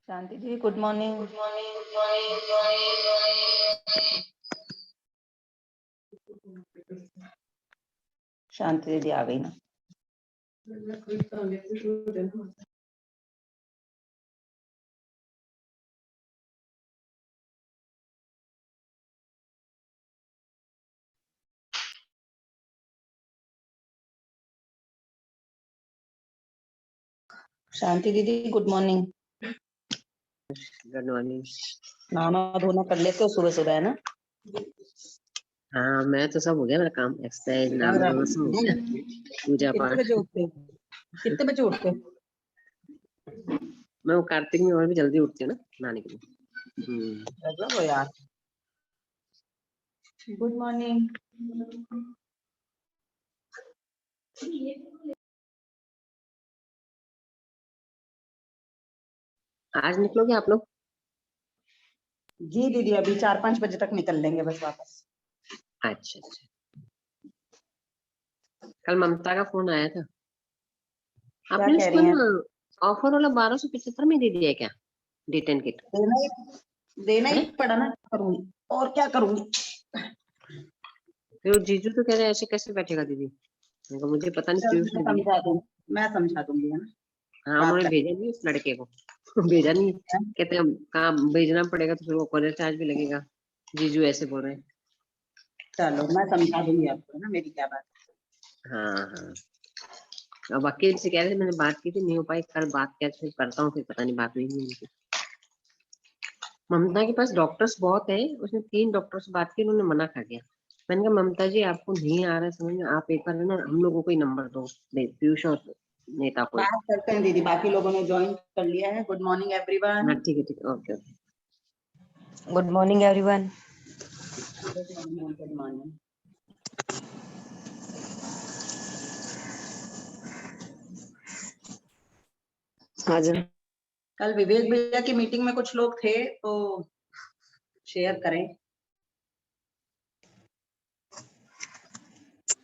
शांति जी good morning. शांति दीदी आ गई ना। शांति दीदी गुड मॉर्निंग। Good morning. नहाना धोना कर लेते हो सुबह सुबह है ना? हाँ मैं तो सब हो गया, मेरा काम एक्सरसाइज नहाना धोना सब हो गया, पूजा कितने पाठ। बजे उठते हो? कितने बजे उठते हो? मैं वो कार्तिक में और भी जल्दी उठती हूँ ना नहाने के लिए। गजब हो यार। Good morning. आज निकलोगे आप लोग? जी दीदी अभी 4-5 बजे तक निकल लेंगे बस वापस। अच्छा अच्छा। कल ममता का फोन आया था, आपने कह उसको रही हैं? ना ऑफर वाला 1275 में दे दिया है क्या D10 किट? देना ही पड़ा ना, करूंगी और क्या करूंगी। फिर जीजू तो कह रहे ऐसे कैसे बैठेगा दीदी, मुझे पता नहीं पीयूष ने दिया। मैं समझा दूंगी है ना। हाँ उन्होंने भेजा नहीं उस लड़के को भेजा नहीं, कहते हम कहाँ भेजना पड़ेगा तो फिर वो कॉलेज चार्ज भी लगेगा, जीजू ऐसे बोल रहे हैं। चलो मैं समझा दूंगी आपको ना, मेरी क्या बात। हाँ हाँ। अब वकील से कह रहे थे, मैंने बात की थी नहीं हो पाई, कल बात कैसे करता हूँ, फिर पता नहीं बात हुई नहीं उनकी। ममता के पास डॉक्टर्स बहुत है, उसने 3 डॉक्टर से बात की, उन्होंने मना कर दिया। मैंने कहा ममता जी आपको नहीं आ रहा है समझ में, आप एक बार ना हम लोगों को ही नंबर दो, पीयूष और नेता को। बात करते हैं दीदी, बाकी लोगों ने ज्वाइन कर लिया है। Good morning everyone. हाँ ठीक है okay okay. Good morning everyone. Good morning. आज कल विवेक भैया की मीटिंग में कुछ लोग थे तो शेयर करें।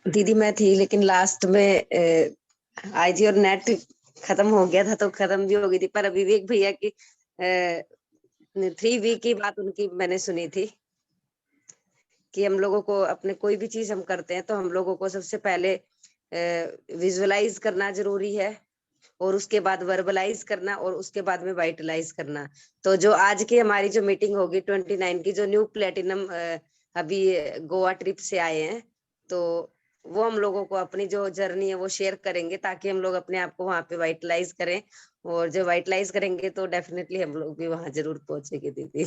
दीदी मैं थी लेकिन लास्ट में आईजी और नेट खत्म हो गया था तो खत्म भी हो गई थी, पर विवेक भैया की 3 वीक की बात उनकी मैंने सुनी थी कि हम लोगों को अपने कोई भी चीज हम करते हैं तो हम लोगों को सबसे पहले विजुअलाइज करना जरूरी है और उसके बाद वर्बलाइज करना और उसके बाद में वाइटलाइज करना। तो जो आज की हमारी जो मीटिंग होगी 29 की, जो न्यू प्लेटिनम अभी गोवा ट्रिप से आए हैं, तो वो हम लोगों को अपनी जो जर्नी है वो शेयर करेंगे ताकि हम लोग अपने आप को वहां पे वाइटलाइज करें, और जो वाइटलाइज करेंगे तो डेफिनेटली हम लोग भी वहां जरूर पहुंचेंगे दीदी।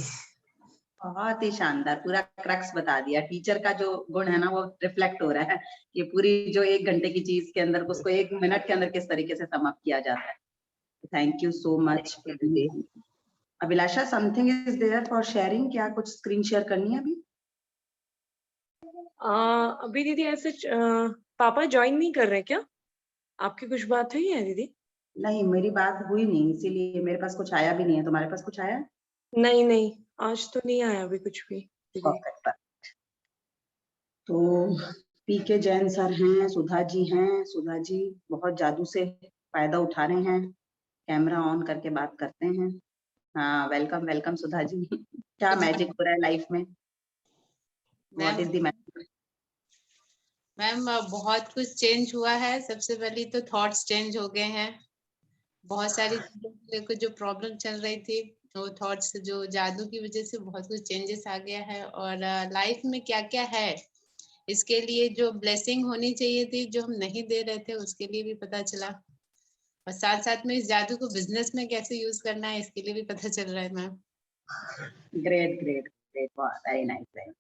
बहुत ही शानदार, पूरा क्रक्स बता दिया। टीचर का जो गुण है ना वो रिफ्लेक्ट हो रहा है। ये पूरी जो 1 घंटे की चीज के अंदर उसको 1 मिनट के अंदर किस तरीके से सम अप किया जाता है। थैंक यू सो मच दीदी। Abhilasha something is there for sharing, क्या कुछ स्क्रीन शेयर करनी है अभी? अभी दीदी ऐसे पापा ज्वाइन नहीं कर रहे क्या? आपकी कुछ बात हुई है दीदी? नहीं मेरी बात हुई नहीं, इसीलिए मेरे पास कुछ आया भी नहीं है। तुम्हारे पास कुछ आया? नहीं नहीं, आज तो नहीं आया अभी कुछ भी दीदी। तो पीके जैन सर हैं, सुधा जी हैं। सुधा जी बहुत जादू से फायदा उठा रहे हैं। कैमरा ऑन करके बात करते हैं। हाँ वेलकम वेलकम सुधा जी। क्या मैजिक हो रहा है लाइफ में? What is the magic? Ma'am बहुत कुछ चेंज हुआ है। सबसे पहले तो थॉट्स चेंज हो गए हैं। बहुत सारी चीजों को जो प्रॉब्लम चल रही थी वो थॉट्स जो जादू की वजह से बहुत कुछ चेंजेस आ गया है। और लाइफ में क्या क्या है इसके लिए जो ब्लेसिंग होनी चाहिए थी जो हम नहीं दे रहे थे उसके लिए भी पता चला, और साथ साथ में इस जादू को बिजनेस में कैसे यूज करना है इसके लिए भी पता चल रहा है ma'am. Great great great, very nice.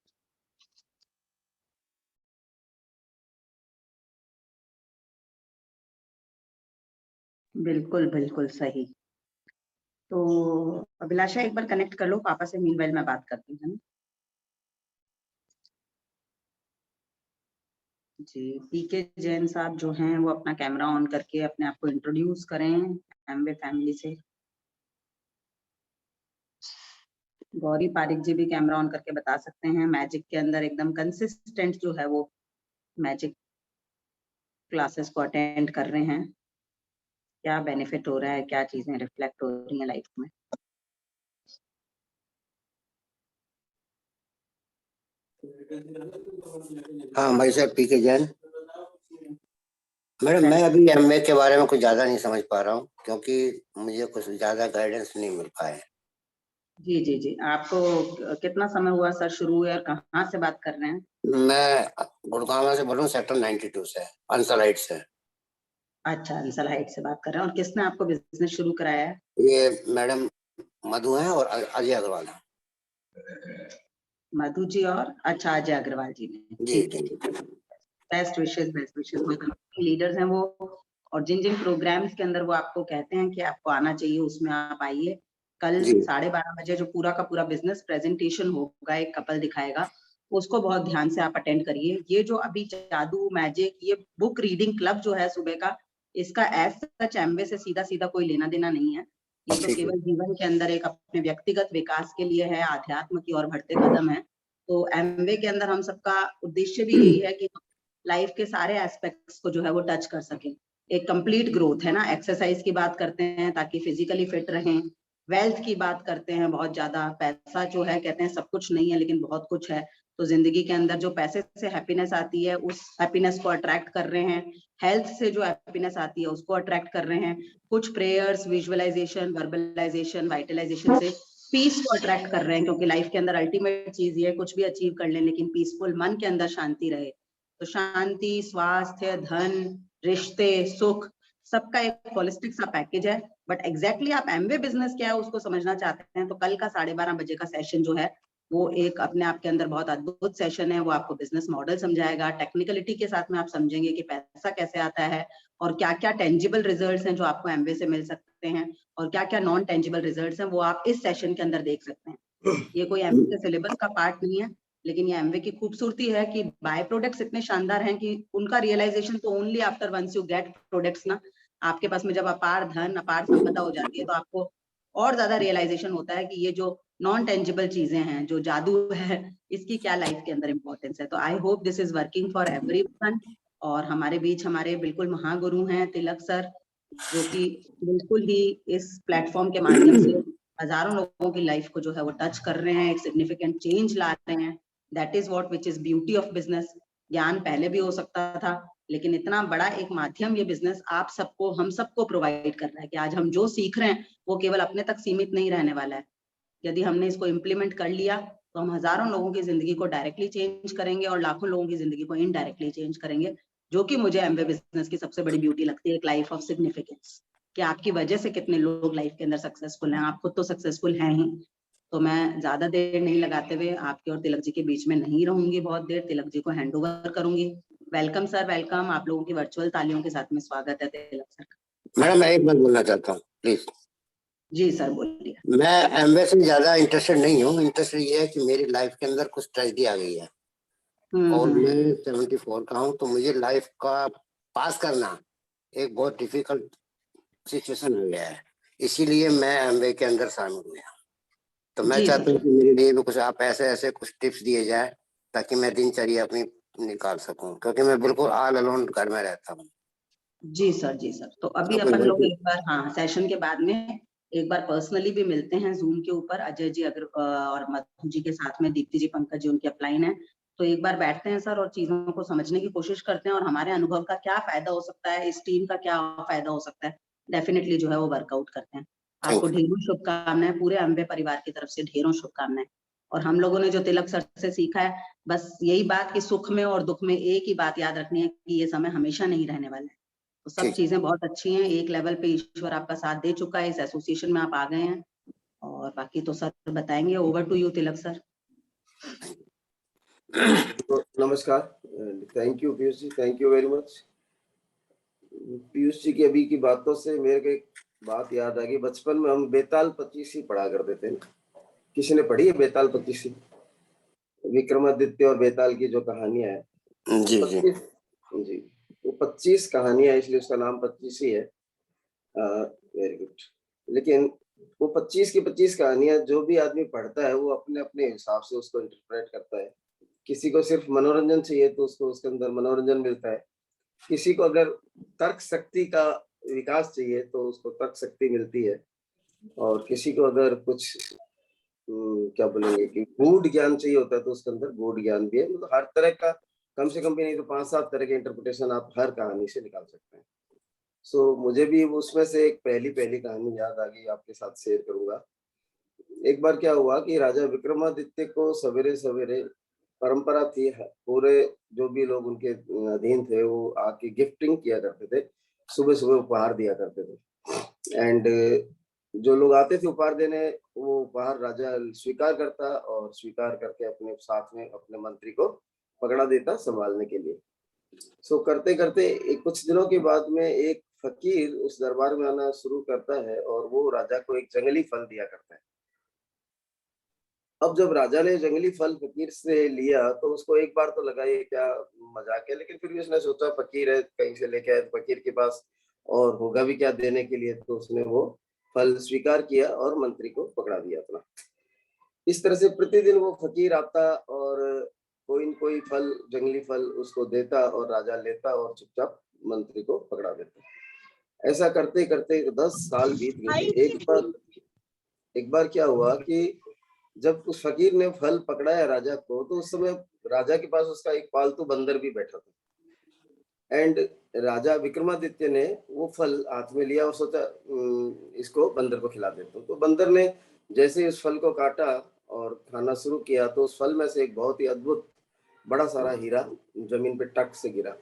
बिल्कुल बिल्कुल सही। तो अभिलाषा एक बार कनेक्ट कर लो पापा से, मीनवाइल मैं बात करती हूँ, है ना? जी पीके जैन साहब जो हैं वो अपना कैमरा ऑन करके अपने आप को इंट्रोड्यूस करें एमवे फैमिली से। गौरी पारिक जी भी कैमरा ऑन करके बता सकते हैं। मैजिक के अंदर एकदम कंसिस्टेंट जो है वो मैजिक क्लासेस को अटेंड कर रहे हैं। क्या बेनिफिट हो रहा है, क्या चीजें रिफ्लेक्ट हो रही हैं लाइफ में? हाँ भाई साहब, पीके जैन। मैडम मैं अभी एमए के बारे में कुछ ज्यादा नहीं समझ पा रहा हूँ, क्योंकि मुझे कुछ ज्यादा गाइडेंस नहीं मिल पाए। जी जी जी, आपको कितना समय हुआ सर शुरू हुए और कहाँ से बात कर रहे हैं? मैं गुड़गांव से बोल रहा हूँ, सेक्टर 92 से, अंसलाइट से। अच्छा, अंसल हाइट से बात कर रहे हैं। और किसने आपको बिजनेस शुरू कराया है? ये मैडम मधु है और अजय अग्रवाल है। मधु जी और अच्छा अजय अग्रवाल जी ने। जी ठीक है, जी। ठीक है। बेस्ट विशेष, बेस्ट विशेष। बहुत लीडर्स हैं वो, और जिन जिन प्रोग्राम्स के अंदर वो आपको कहते हैं कि आपको आना चाहिए, उसमें आप आइए। कल जी 12:30 बजे जो पूरा का पूरा बिजनेस प्रेजेंटेशन होगा, एक कपल दिखाएगा, उसको बहुत ध्यान से आप अटेंड करिए। ये जो अभी जादू मैजिक, ये बुक रीडिंग क्लब जो है सुबह का, इसका एज सच एमवे से सीधा सीधा कोई लेना देना नहीं है। ये तो ठीक है। केवल जीवन के अंदर एक अपने व्यक्तिगत विकास के लिए है, आध्यात्म की ओर बढ़ते कदम है। तो एमवे के अंदर हम सबका उद्देश्य भी यही है कि लाइफ के सारे एस्पेक्ट्स को जो है वो टच कर सके। एक कंप्लीट ग्रोथ है ना, एक्सरसाइज की बात करते हैं ताकि फिजिकली फिट रहें, वेल्थ की बात करते हैं, बहुत ज्यादा पैसा जो है, कहते हैं सब कुछ नहीं है लेकिन बहुत कुछ है। तो जिंदगी के अंदर जो पैसे से हैप्पीनेस आती है, उस हैप्पीनेस को अट्रैक्ट कर रहे हैं। हेल्थ से जो हैप्पीनेस आती है उसको अट्रैक्ट कर रहे हैं। कुछ प्रेयर्स, विजुअलाइजेशन, वर्बलाइजेशन, वाइटलाइजेशन से पीस को अट्रैक्ट कर रहे हैं, क्योंकि लाइफ के अंदर अल्टीमेट चीज ये है, कुछ भी अचीव कर लें लेकिन पीसफुल मन के अंदर शांति रहे। तो शांति, स्वास्थ्य, धन, रिश्ते, सुख, सबका एक होलिस्टिक सा पैकेज है। बट एग्जैक्टली आप एमवे बिजनेस क्या है उसको समझना चाहते हैं, तो कल का 12:30 बजे का सेशन जो है वो एक अपने आप के अंदर बहुत अद्भुत सेशन है। वो आपको बिजनेस मॉडल समझाएगा, टेक्निकलिटी के साथ में आप समझेंगे कि पैसा कैसे आता है, और क्या क्या टेंजिबल रिजल्ट्स हैं जो आपको एमवे से मिल सकते हैं, और क्या क्या नॉन टेंजिबल रिजल्ट्स हैं वो आप इस सेशन के अंदर देख सकते हैं। ये कोई एमवे के सिलेबस का पार्ट नहीं है, लेकिन ये एमवे की खूबसूरती है कि बाय प्रोडक्ट्स इतने शानदार हैं कि उनका रियलाइजेशन तो only after once you get products ना। आपके पास में जब अपार धन, अपार संपदा हो जाती है, तो आपको और ज्यादा रियलाइजेशन होता है कि ये जो नॉन टेंजिबल चीजें हैं, जो जादू है, इसकी क्या लाइफ के अंदर इंपॉर्टेंस है। तो I hope this is working for everyone. और हमारे बीच हमारे बिल्कुल महागुरु हैं तिलक सर, जो कि बिल्कुल ही इस प्लेटफॉर्म के माध्यम से हजारों लोगों की लाइफ को जो है वो टच कर रहे हैं, एक सिग्निफिकेंट चेंज ला रहे हैं। That is what which is beauty of business. ज्ञान पहले भी हो सकता था, लेकिन इतना बड़ा एक माध्यम ये बिजनेस आप सबको, हम सबको प्रोवाइड कर रहा है कि आज हम जो सीख रहे हैं वो केवल अपने तक सीमित नहीं रहने वाला है। यदि हमने इसको इम्प्लीमेंट कर लिया तो हम हजारों लोगों की जिंदगी को डायरेक्टली चेंज करेंगे और लाखों लोगों की जिंदगी को इनडायरेक्टली चेंज करेंगे, जो कि मुझे एमवे बिजनेस की सबसे बड़ी ब्यूटी लगती है, एक लाइफ ऑफ सिग्निफिकेंस, कि आपकी वजह से कितने लोग लाइफ के अंदर सक्सेसफुल हैं। आप खुद तो सक्सेसफुल हैं ही। तो मैं ज्यादा देर नहीं लगाते हुए आपके और तिलक जी के बीच में नहीं रहूंगी बहुत देर, तिलक जी को हैंड ओवर करूंगी। Welcome sir, welcome. आप लोगों की वर्चुअल तालियों के साथ में स्वागत है तिलक सर का। मैडम मैं एक बात बोलना चाहता हूँ, प्लीज। जी सर बोलिए। मैं एमवे से ज्यादा इंटरेस्टेड नहीं हूँ। इंटरेस्ट ये है कि मेरी लाइफ के अंदर कुछ ट्रेजेडी आ गई है, और मैं 74 का हूँ, तो मुझे लाइफ का पास करना एक बहुत डिफिकल्ट सिचुएशन हो गया है। इसीलिए मैं एमवे के अंदर शामिल हुआ। तो मैं जी चाहता हूँ सर। कि मेरे लिए भी कुछ आप ऐसे ऐसे कुछ टिप्स दिए जाए, ताकि मैं दिनचर्या अपनी निकाल सकूं, क्योंकि मैं बिल्कुल ऑल अलोन घर में रहता हूँ। जी सर, जी सर। तो अभी तो कुछ अपन लोग बिल्कुल एक बार, हाँ, सेशन के बाद में एक बार पर्सनली भी मिलते हैं जूम के ऊपर। अजय जी अगर और मधु जी के साथ में दीप्ति जी, पंकज जी उनकी अपलाइन है, तो एक बार बैठते हैं सर और चीजों को समझने की कोशिश करते हैं, और हमारे अनुभव का क्या फायदा हो सकता है, इस टीम का क्या फायदा हो सकता है, डेफिनेटली जो है वो वर्कआउट करते हैं। आपको थैंक यू। ढेरों शुभकामनाएं, पूरे अम्बे परिवार की तरफ से ढेरों शुभकामनाएं। और हम लोगों ने जो तिलक सर से सीखा है, बस यही बात कि सुख में और दुख में एक ही बात याद रखनी है कि ये समय हमेशा नहीं रहने वाला है। तो सब ठीक। चीजें बहुत अच्छी हैं, एक लेवल पे ईश्वर आपका साथ दे चुका है, इस एसोसिएशन में आप आ गए हैं, और बाकी तो सर बताएंगे। Over to you Tilak sir. तो नमस्कार, thank you Piyush ji, thank you very much. Piyush ji की अभी की बातों से मेरे को एक बात याद आ गई। बचपन में हम बेताल पच्चीसी पढ़ा करते थे। किसी ने पढ़ी है बेताल पच्चीसी? विक्रमादित्य और बेताल की जो कहानियां है, जी जी 25 जी, वो 25 कहानियां, इसलिए उसका नाम 25 है। Very good. लेकिन वो 25 की 25 कहानियां जो भी आदमी पढ़ता है वो अपने अपने हिसाब से उसको इंटरप्रेट करता है। किसी को सिर्फ मनोरंजन चाहिए तो उसको उसके अंदर मनोरंजन मिलता है। किसी को अगर तर्क शक्ति का विकास चाहिए तो उसको तर्क शक्ति मिलती है। और किसी को अगर कुछ क्या बोलेंगे कि गूढ़ ज्ञान चाहिए होता है, तो उसके अंदर गूढ़ ज्ञान भी है। मतलब हर तरह का, कम से कम भी नहीं तो 5-7 तरह के इंटरप्रिटेशन आप हर कहानी से निकाल सकते हैं। सो मुझे भी उसमें से एक पहली कहानी याद आ गई, आपके साथ शेयर करूंगा। एक बार क्या हुआ कि राजा विक्रमादित्य को सवेरे सवेरे, परंपरा थी, पूरे जो भी लोग उनके अधीन थे वो आके गिफ्टिंग किया करते थे, सुबह सुबह उपहार दिया करते थे। एंड जो लोग आते थे उपहार देने, वो उपहार राजा स्वीकार करता और स्वीकार करके अपने साथ में अपने मंत्री को पकड़ा देता संभालने के लिए। सो करते करते कुछ दिनों के बाद में एक फकीर उस दरबार में आना शुरू करता है और वो राजा को एक जंगली फल दिया करता है। अब जब राजा ने जंगली फल फकीर से लिया तो उसको एक बार तो लगा ये क्या मजाक है, लेकिन फिर भी उसने सोचा फकीर है, कहीं से लेके आए, फकीर के पास और होगा भी क्या देने के लिए, तो उसने वो फल स्वीकार किया और मंत्री को पकड़ा दिया अपना। इस तरह से प्रतिदिन वो फकीर आता और कोई न कोई फल, जंगली फल उसको देता और राजा लेता और चुपचाप मंत्री को पकड़ा देता। ऐसा करते करते 10 साल बीत गए। एक बार क्या हुआ कि जब उस फकीर ने फल पकड़ाया राजा को, तो उस समय राजा के पास उसका एक पालतू बंदर भी बैठा था। एंड राजा विक्रमादित्य ने वो फल हाथ में लिया और सोचा इसको बंदर को खिला देता हूँ। तो बंदर ने जैसे ही उस फल को काटा और खाना शुरू किया, तो उस फल में से एक बहुत ही अद्भुत बड़ा सारा हीरा जमीन पे टक से गिरा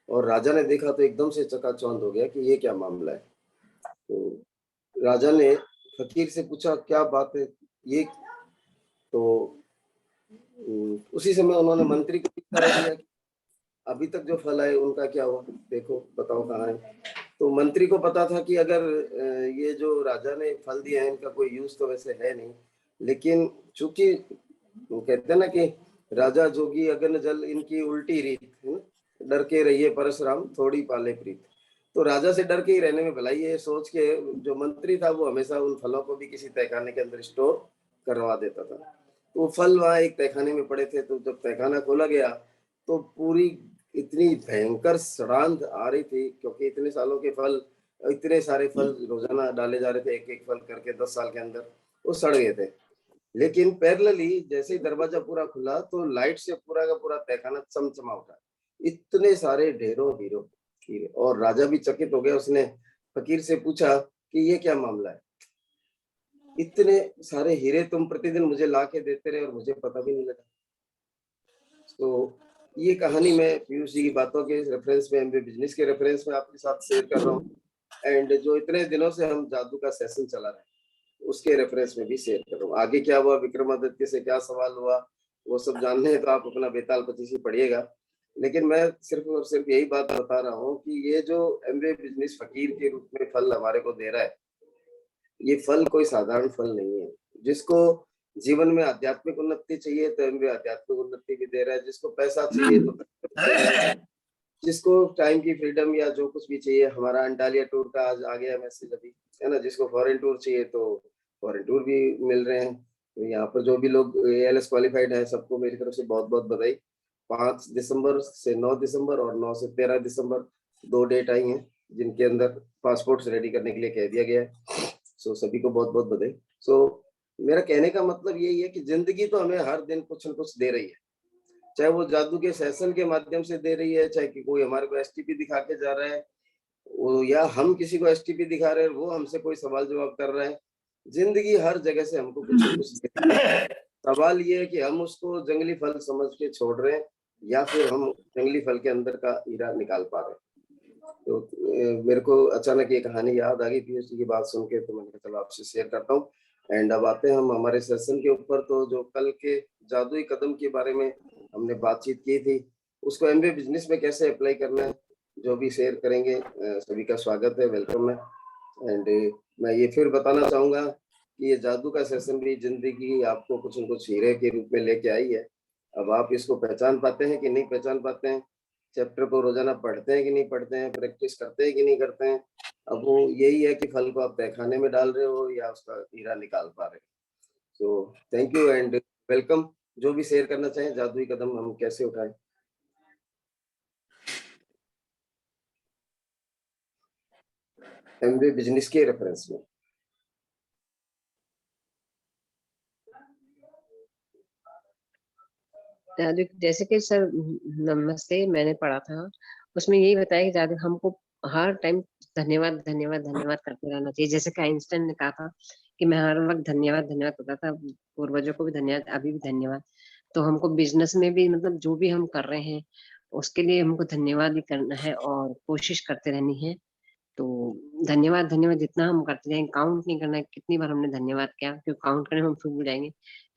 और राजा ने देखा तो एकदम से चकाचौंध हो गया कि ये क्या मामला है। तो राजा ने फकीर से पूछा क्या बात है ये, तो उसी समय उन्होंने मंत्री को इशारा किया कि अभी तक जो फल आए उनका क्या हुआ, देखो बताओ कहाँ है। तो मंत्री को पता था कि अगर ये जो राजा ने फल दिया है इनका कोई यूज तो वैसे है नहीं, लेकिन चूंकि वो कहते हैं ना कि राजा जोगी अगन जल, इनकी उल्टी रीत है ना, डर के रहिए परशुराम थोड़ी पाले प्रीत। तो राजा से डर के ही रहने में भलाई, ये सोच के जो मंत्री था वो हमेशा उन फलों को भी किसी तहखाने के अंदर स्टोर करवा देता था। तो वो फल वहां एक तहखाने में पड़े थे, तो जब तहखाना खोला गया तो पूरी इतनी भयंकर सड़ांध आ रही थी, क्योंकि इतने सालों के फल, इतने सारे फल रोजाना डाले जा रहे थे, एक एक फल करके 10 साल के अंदर, वो सड़ गए थे। लेकिन पैरेलली जैसे ही दरवाजा पूरा खुला तो लाइट से पूरा का पूरा तहखाना चमचमा उठा, इतने सारे ढेरों हीरो हीरे। और राजा भी चकित हो गया, उसने फकीर से पूछा कि ये क्या मामला है, इतने सारे हीरे तुम प्रतिदिन मुझे ला के देते रहे और मुझे पता भी नहीं लगा। तो ये कहानी मैं पीयूष जी की बातों के रेफरेंस में, एमबीए बिजनेस के रेफरेंस में आपके साथ शेयर कर रहा हूँ। एंड जो इतने दिनों से हम जादू का सेशन चला रहे हैं उसके रेफरेंस में भी शेयर कर रहा हूँ। आगे क्या हुआ, विक्रमादित्य से क्या सवाल हुआ, वो सब जानने हैं तो आप अपना बेताल 25 पढ़िएगा। लेकिन मैं सिर्फ और सिर्फ यही बात बता रहा हूँ कि ये जो एमबीए बिजनेस फकीर के रूप में फल हमारे को दे रहा है, ये फल कोई साधारण फल नहीं है। जिसको जीवन में आध्यात्मिक उन्नति चाहिए तो एमबीए आध्यात्मिक उन्नति भी दे रहा है, जिसको पैसा चाहिए तो जिसको टाइम की फ्रीडम या जो कुछ भी चाहिए, हमारा अंटालिया टूर का आज आ गया मैसेज अभी, है ना, जिसको फॉरेन टूर चाहिए तो फॉरेन टूर भी मिल रहे हैं। तो यहाँ पर जो भी लोग एएलएस क्वालिफाइड है सबको मेरी तरफ से बहुत बहुत बधाई। 5 दिसंबर से 9 दिसंबर और 9 से 13 दिसंबर 2 डेट आई हैं जिनके अंदर पासपोर्ट्स रेडी करने के लिए कह दिया गया है। सो सभी को बहुत बहुत बधाई। सो मेरा कहने का मतलब यही है कि जिंदगी तो हमें हर दिन कुछ न कुछ दे रही है, चाहे वो जादू के सेशन के माध्यम से दे रही है, चाहे कि कोई हमारे को एसटीपी दिखा के जा रहा है, वो या हम किसी को एसटीपी दिखा रहे हैं, वो हमसे कोई सवाल जवाब कर रहा है। जिंदगी हर जगह से हमको कुछ न कुछ दे रही है। सवाल ये है कि हम उसको जंगली फल समझ के छोड़ रहे हैं या फिर हम जंगली फल के अंदर का हीरा निकाल पा रहे हैं। तो मेरे को अचानक ये कहानी याद आ गई पीयूष जी की बात सुन के, तो मैंने कहा चलो आपसे शेयर करता हूँ। एंड अब आते हैं हम हमारे सेशन के ऊपर। तो जो कल के जादुई कदम के बारे में हमने बातचीत की थी, उसको एमबीए बिजनेस में कैसे अप्लाई करना है, जो भी शेयर करेंगे सभी का स्वागत है, वेलकम है। एंड मैं ये फिर बताना चाहूंगा कि ये जादू का सेशन भी जिंदगी आपको कुछ न कुछ हीरे के रूप में लेके आई है। अब आप इसको पहचान पाते हैं कि नहीं पहचान पाते हैं, चैप्टर को रोजाना पढ़ते हैं कि नहीं पढ़ते हैं, प्रैक्टिस करते हैं कि नहीं करते हैं, अब वो यही है कि फल को आप तहखाने में डाल रहे हो या उसका हीरा निकाल पा रहे हो। सो थैंक यू एंड वेलकम। जो भी शेयर करना चाहें, जादुई कदम हम कैसे उठाएं। एमबीए बिजनेस के रेफरेंस में जैसे कि सर नमस्ते मैंने पढ़ा था, उसमें यही बताया कि ज्यादा हमको हर टाइम धन्यवाद धन्यवाद धन्यवाद करते रहना चाहिए। जैसे कि आइंस्टाइन ने कहा था कि मैं हर वक्त धन्यवाद धन्यवाद करता था, पूर्वजों को भी धन्यवाद, अभी भी धन्यवाद। तो हमको बिजनेस में भी मतलब जो भी हम कर रहे हैं उसके लिए हमको धन्यवाद भी करना है और कोशिश करते रहनी है। तो धन्यवाद धन्यवाद जितना हम करते जाएंगे, काउंट नहीं करना है कितनी बार हमने धन्यवाद किया, क्योंकि काउंट करने में हम भूल जाएंगे।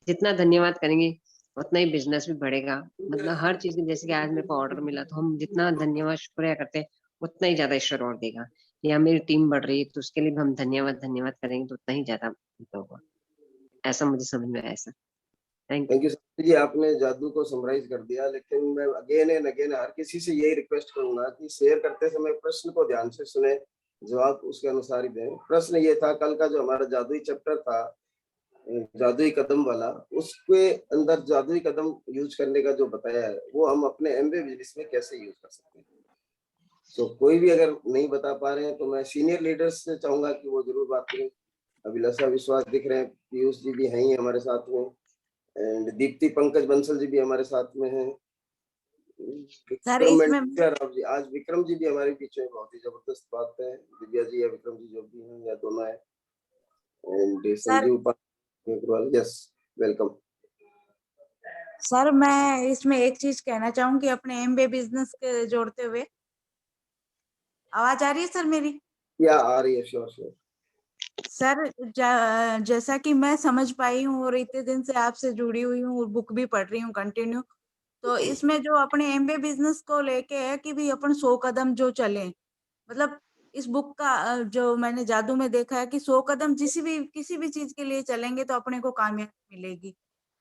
जितना धन्यवाद करेंगे उतना ही बिजनेस भी बढ़ेगा। मतलब हर चीज में, जैसे कि आज मेरे को ऑर्डर मिला तो हम जितना धन्यवाद शुक्रिया करते हैं उतना ही ज्यादा ईश्वर और देगा। या मेरी टीम बढ़ रही है तो उसके लिए भी हम धन्यवाद धन्यवाद करेंगे तो उतना ही ज्यादा होगा। ऐसा मुझे समझ में आया सर। थैंक थैंक यू जी, आपने जादू को समराइज कर दिया। लेकिन मैं अगेन एंड अगेन हर किसी से यही रिक्वेस्ट करूंगा कि शेयर करते समय प्रश्न को ध्यान से सुने, जवाब उसके अनुसार ही दें। प्रश्न ये था, कल का जो हमारा जादुई चैप्टर था जादुई कदम वाला, उसके अंदर जादुई कदम यूज करने का जो बताया है वो हम अपने एमबीए बिजनेस में कैसे यूज कर सकते हैं। तो कोई भी अगर नहीं बता पा रहे हैं तो मैं सीनियर लीडर्स से चाहूंगा कि वो जरूर बात करें। अभिलाषा विश्वास दिख रहे हैं, पीयूष जी भी हैं ही हमारे साथ में, एंड दीप्ति पंकज बंसल जी भी हमारे साथ में हैं। सर विक्रम इसमें राव जी, आज विक्रम जी भी हमारे बीच में, बहुत ही जबरदस्त बात है। दिव्या जी या विक्रम जी जो भी हैं या दोनों है, and sir Sanjeev Agarwal, yes welcome. Sir मैं इसमें एक चीज कहना चाहूंगी अपने एमबीए बिजनेस के जोड़ते हुए। आवाज आ रही है सर मेरी? या आ रही है? श्योर श्योर सर जैसा कि मैं समझ पाई हूँ और इतने दिन से आपसे जुड़ी हुई हूँ और बुक भी पढ़ रही हूँ कंटिन्यू, तो इसमें जो अपने एमबीए बिजनेस को लेके है कि भी अपन 100 कदम जो चले, मतलब इस बुक का जो मैंने जादू में देखा है कि 100 कदम किसी भी चीज के लिए चलेंगे तो अपने को कामयाबी मिलेगी।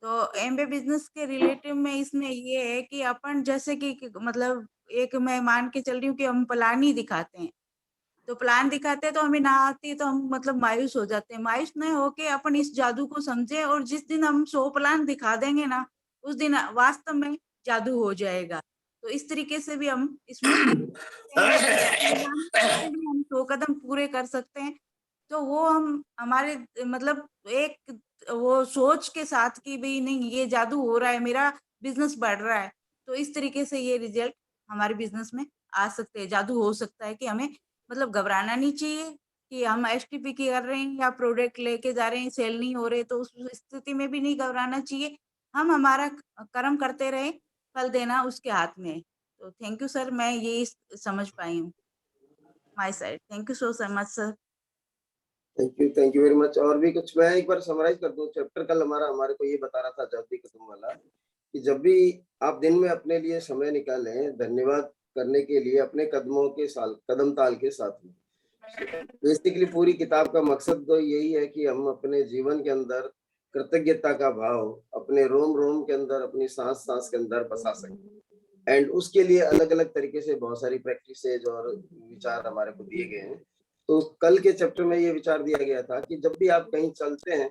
तो एमबीए बिजनेस के रिलेटिव में इसमें ये है कि अपन जैसे कि मतलब एक मैं मान के चल रही हूँ कि हम प्लान ही दिखाते हैं, तो प्लान दिखाते हैं तो हमें ना आती है तो हम मतलब मायूस हो जाते हैं। मायूस नहीं होके अपन इस जादू को समझे और जिस दिन हम 100 प्लान दिखा देंगे ना, उस दिन वास्तव में जादू हो जाएगा। तो इस तरीके से भी हम इसमें करेंगे तो में भी हम 100 कदम पूरे कर सकते हैं। तो वो हम हमारे मतलब एक वो सोच के साथ कि भाई नहीं ये जादू हो रहा है, मेरा बिजनेस बढ़ रहा है, तो इस तरीके से ये रिजल्ट हमारे बिजनेस में आ सकते हैं। जादू हो सकता है कि हमें मतलब घबराना नहीं चाहिए कि हम एसटीपी की कर रहे हैं या प्रोडक्ट लेके जा रहे हैं, सेल नहीं हो रहे, तो उस स्थिति में भी नहीं घबराना चाहिए। हम हमारा कर्म करते रहे, फल देना उसके हाथ में है। तो थैंक यू सर, मैं ये समझ पाई हूँ my side. Thank you so much sir. Thank you very much. और भी कुछ मैं एक बार समराइज कर दूं। चैप्टर कल हमारे को ये बता रहा था जादुई कदम वाला, कि जब भी आप दिन में अपने लिए समय निकालें धन्यवाद करने के लिए अपने कदम ताल के साथ में। बेसिकली पूरी किताब का मकसद तो यही है कि हम अपने जीवन के अंदर कृतज्ञता का भाव अपने रोम रोम के अंदर, अपनी सांस सांस के अंदर बसा सकें। एंड उसके लिए अलग अलग तरीके से बहुत सारी प्रैक्टिसेज और विचार हमारे को दिए गए हैं। तो कल के चैप्टर में ये विचार दिया गया था कि जब भी आप कहीं चलते हैं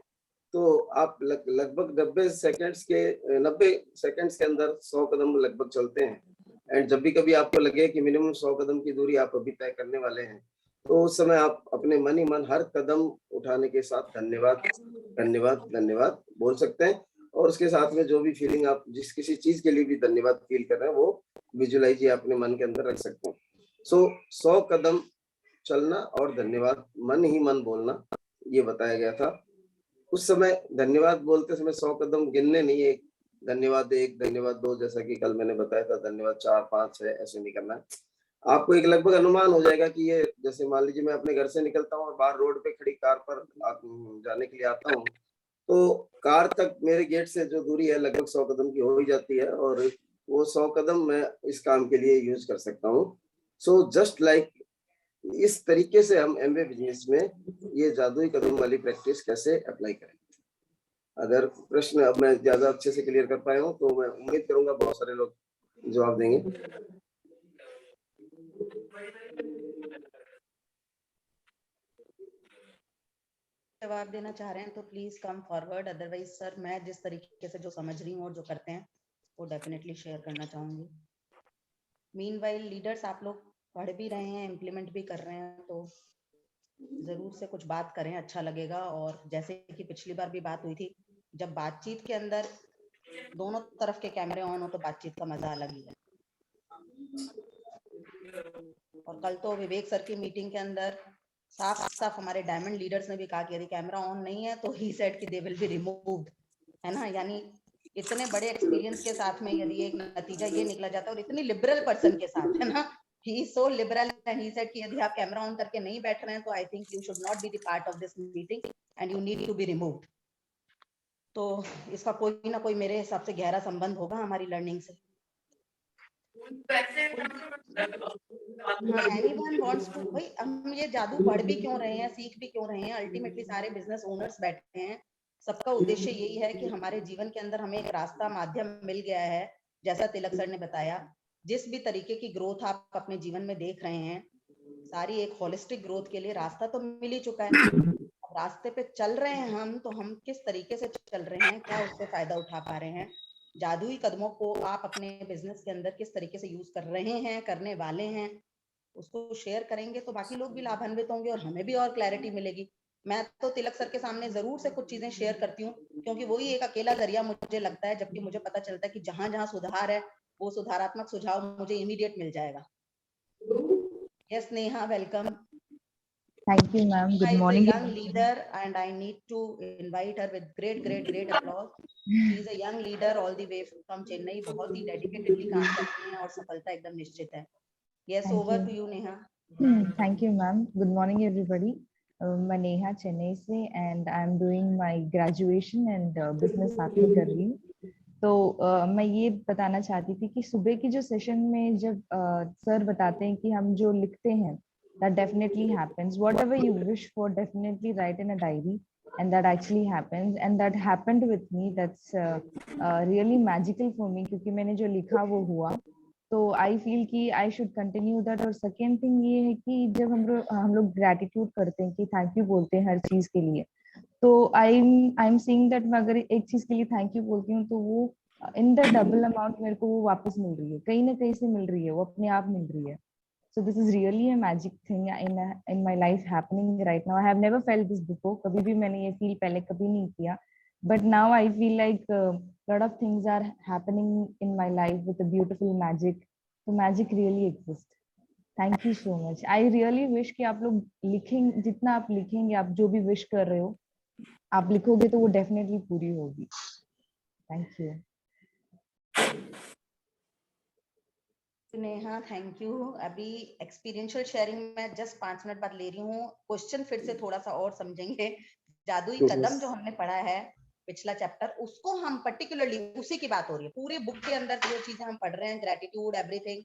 तो आप लगभग 90 सेकंड्स के अंदर 100 कदम लगभग चलते हैं। एंड जब भी कभी आपको लगे कि मिनिमम 100 कदम की दूरी आप अभी तय करने वाले हैं, तो उस समय आप अपने मन ही मन हर कदम उठाने के साथ धन्यवाद धन्यवाद धन्यवाद बोल सकते हैं। और उसके साथ में जो भी फीलिंग आप जिस किसी चीज के लिए भी धन्यवाद फील कर रहे हैं वो विजुअलाइज अपने मन के अंदर रख सकते हैं। सो 100 कदम चलना और धन्यवाद मन ही मन बोलना, ये बताया गया था। उस समय धन्यवाद बोलते समय 100 कदम गिनने नहीं, एक धन्यवाद 1, धन्यवाद 2, जैसा कि कल मैंने बताया था, धन्यवाद 4, 5, 6 ऐसे नहीं करना। आपको एक लगभग अनुमान हो जाएगा कि ये, जैसे मान लीजिए मैं अपने घर से निकलता हूँ और बाहर रोड पे खड़ी कार पर जाने के लिए आता हूँ, तो कार तक मेरे गेट से जो दूरी है लगभग 100 कदम की हो ही जाती है, और वो 100 कदम मैं इस काम के लिए यूज कर सकता हूँ। सो जस्ट लाइक इस तरीके से हम एमबीए बिजनेस में ये जादुई कदम वाली प्रैक्टिस कैसे अप्लाई करें। अगर प्रश्न अब मैं ज्यादा अच्छे से क्लियर कर पाया हूँ तो मैं उम्मीद करूंगा बहुत सारे लोग जवाब देंगे। जवाब देना चाह रहे हैं तो please come forward, otherwise sir मैं जिस तरीके से जो समझ रही हूँ और जो करते हैं वो डेफिनेटली शेयर करना चाहूंगी। मीनवाइल लीडर्स आप लोग पढ़ भी रहे हैं, इम्प्लीमेंट भी कर रहे हैं, तो जरूर से कुछ बात करें, अच्छा लगेगा। और जैसे कि पिछली बार भी बात हुई थी, जब बातचीत के अंदर दोनों तरफ के कैमरे ऑन हो तो बातचीत का मजा अलग ही है। और कल तो विवेक सर की मीटिंग के अंदर साफ साफ हमारे डायमंड लीडर्स ने भी कहा कि यदि कैमरा ऑन नहीं है तो ही सेड कि दे विल बी रिमूव्ड, है ना। यानी इतने बड़े एक्सपीरियंस के साथ में यदि एक नतीजा ये निकला जाता है और इतनी लिबरल पर्सन के साथ, है ना, he is so liberal and he said कि यदि आप कैमरा ऑन करके नहीं बैठ रहे हैं तो I think you should not be the part of this meeting and you need to be removed। तो इसका कोई ना कोई मेरे हिसाब से गहरा संबंध होगा हमारी लर्निंग से। हाँ, anyone wants to, भाई हम ये जादू पढ़ भी क्यों रहे हैं, सीख भी क्यों रहे हैं, अल्टीमेटली सारे बिजनेस ओनर्स बैठे हैं, सबका उद्देश्य यही है कि हमारे जीवन के अंदर हमें एक रास्ता माध्यम मिल गया है। जैसा तिलक सर ने बताया, जिस भी तरीके की ग्रोथ आप अपने जीवन में देख रहे हैं, सारी एक होलिस्टिक ग्रोथ के लिए रास्ता तो मिल ही चुका है। अब रास्ते पे चल रहे हैं हम, तो हम किस तरीके से चल रहे हैं, क्या उससे फायदा उठा पा रहे हैं, जादुई कदमों को आप अपने बिजनेस के अंदर किस तरीके से यूज कर रहे हैं, करने वाले हैं, उसको शेयर करेंगे तो बाकी लोग भी लाभान्वित होंगे और हमें भी और क्लैरिटी मिलेगी। मैं तो तिलक सर के सामने जरूर से कुछ चीजें शेयर करती हूँ, क्योंकि वही एक अकेला जरिया मुझे लगता है, जबकि मुझे पता चलता है कि जहां जहां सुधार है वो सुधारात्मक सुझाव मुझे इमीडिएट मिल जाएगा। Yes Neha, welcome. Thank you, ma'am. Good morning. She is a young leader and I need to invite her with great applause. She is a young leader all the way from Chennai, बहुत ही dedicatedly काम करती हैं और सफलता एकदम निश्चित है। Yes, Thank over you. to you, Neha. Thank you, ma'am. Good morning, everybody. मैं नेहा चेन्नई से and I'm doing my graduation and business साथ में कर रही हूँ। तो मैं ये बताना चाहती थी कि सुबह की जो सेशन में जब सर बताते हैं कि हम जो लिखते हैं that definitely happens, whatever you wish for definitely write in a diary and that actually happens and that happened with me. That's really magical for me क्योंकि मैंने जो लिखा वो हुआ। तो आई फील कि आई शुड कंटिन्यू दैट। और second thing ये है कि जब हम लोग ग्रेटिट्यूड करते हैं कि थैंक यू बोलते हैं हर चीज के लिए, तो आई एम सीइंग दैट मैं अगर एक चीज के लिए थैंक यू बोलती हूँ तो वो इन द डबल अमाउंट मेरे को वो वापस मिल रही है, कहीं ना कहीं से मिल रही है, वो अपने आप मिल रही है। So this is really a magic thing in my life happening right now. I have never felt this before. कभी भी मैंने ये feel पहले कभी नहीं किया. But now I feel like lot of things are happening in my life with a beautiful magic. So magic really exists. Thank you so much. I really wish कि आप लोग लिखेंगे, जितना आप लिखेंगे, आप जो भी wish कर रहे हो, आप लिखोगे तो वो definitely पूरी होगी. Thank you. Neha, thank you. अभी एक्सपीरियंशियल शेयरिंग में जस्ट 5 मिनट बाद ले रही हूँ। क्वेश्चन फिर से थोड़ा सा और समझेंगे। जादुई कदम जो हमने पढ़ा है पिछला चैप्टर, उसको हम पर्टिकुलरली उसी की बात हो रही है। पूरे बुक के अंदर जो चीजें हम पढ़ रहे हैं, ग्रेटिट्यूड, एवरीथिंग,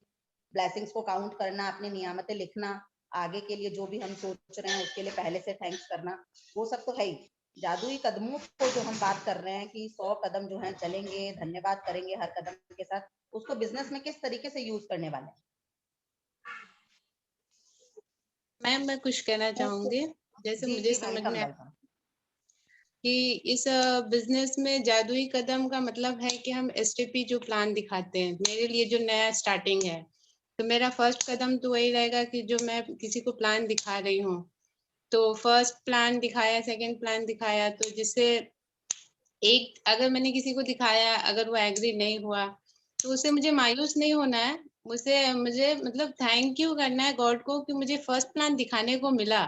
ब्लेसिंग्स को काउंट करना, अपनी नियामतें लिखना, आगे के लिए जो भी हम सोच रहे हैं उसके लिए पहले से थैंक्स करना, वो सब तो है ही। जादुई कदमों को जो हम बात कर रहे हैं कि 100 कदम जो है चलेंगे, धन्यवाद करेंगे हर कदम के साथ, उसको बिजनेस में किस तरीके से यूज करने वाले हैं? मैम मैं कुछ कहना चाहूंगी। जैसे जी, मुझे जी, समझ वेलकम, में आया वेलकम। कि इस बिजनेस में जादुई कदम का मतलब है कि हम एसटीपी जो प्लान दिखाते हैं, मेरे लिए जो नया स्टार्टिंग है, तो मेरा फर्स्ट कदम तो वही रहेगा कि जो मैं किसी को प्लान दिखा रही हूँ, तो फर्स्ट प्लान दिखाया, सेकंड प्लान दिखाया, तो जिससे एक अगर मैंने किसी को दिखाया, अगर वो एग्री नहीं हुआ तो उससे मुझे मायूस नहीं होना है, मुझे मतलब थैंक यू करना है गॉड को कि मुझे फर्स्ट प्लान दिखाने को मिला।